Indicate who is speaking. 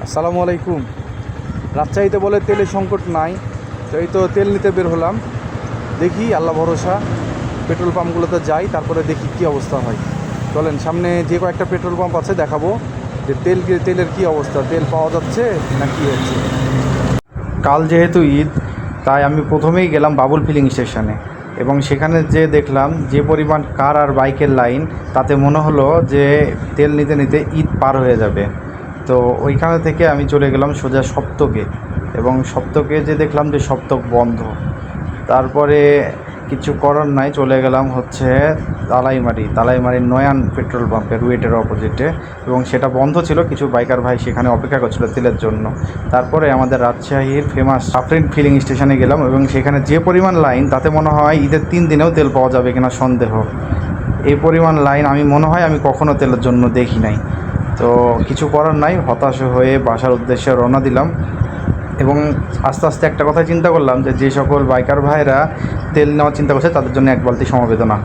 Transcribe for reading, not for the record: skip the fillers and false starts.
Speaker 1: আসসালামু আলাইকুম। রাজশাহীতে বলে তেলের সংকট নাই, তো এই তো তেল নিতে বের হলাম। দেখি আল্লাহ ভরসা, পেট্রোল পাম্পগুলোতে যাই, তারপরে দেখি কি অবস্থা হয়। চলেন, সামনে যে কয়েকটা পেট্রোল পাম্প আছে দেখাবো যে তেলের কি অবস্থা, তেল পাওয়া যাচ্ছে না কি হচ্ছে। কাল যেহেতু ঈদ, তাই আমি প্রথমেই গেলাম বাবুল ফিলিং স্টেশনে, এবং সেখানে যে দেখলাম যে পরিমাণ কার আর বাইকের লাইন, তাতে মনে হলো যে তেল নিতে নিতে ঈদ পার হয়ে যাবে। তো ওইখানে থেকে আমি চলে গেলাম সোজা সপ্তকে, এবং সপ্তকে যে দেখলাম যে সপ্তক বন্ধ। তারপরে কিছু করার নাই, চলে গেলাম হচ্ছে তালাইমারির নয়ান পেট্রোল পাম্পে, রুয়েটের অপোজিটে, এবং সেটা বন্ধ ছিল। কিছু বাইকার ভাই সেখানে অপেক্ষা করছিল তেলের জন্য। তারপরে আমাদের রাজশাহীর ফেমাস সাফরিন ফিলিং স্টেশনে গেলাম, এবং সেখানে যে পরিমাণ লাইন, তাতে মনে হয় ঈদের 3 দিনেও তেল পাওয়া যাবে কিনা সন্দেহ। এই পরিমাণ লাইন আমি মনে হয় আমি কখনো তেলের জন্য দেখি নাই। তো কিছু করার নাই, হতাশ হয়ে বাসার উদ্দেশ্যে রওনা দিলাম। এবং আস্তে আস্তে একটা কথা চিন্তা করলাম যে সকল বাইকার ভাইরা তেল নেওয়ার চিন্তা করছে, তাদের জন্য এক বালতি সমবেদনা।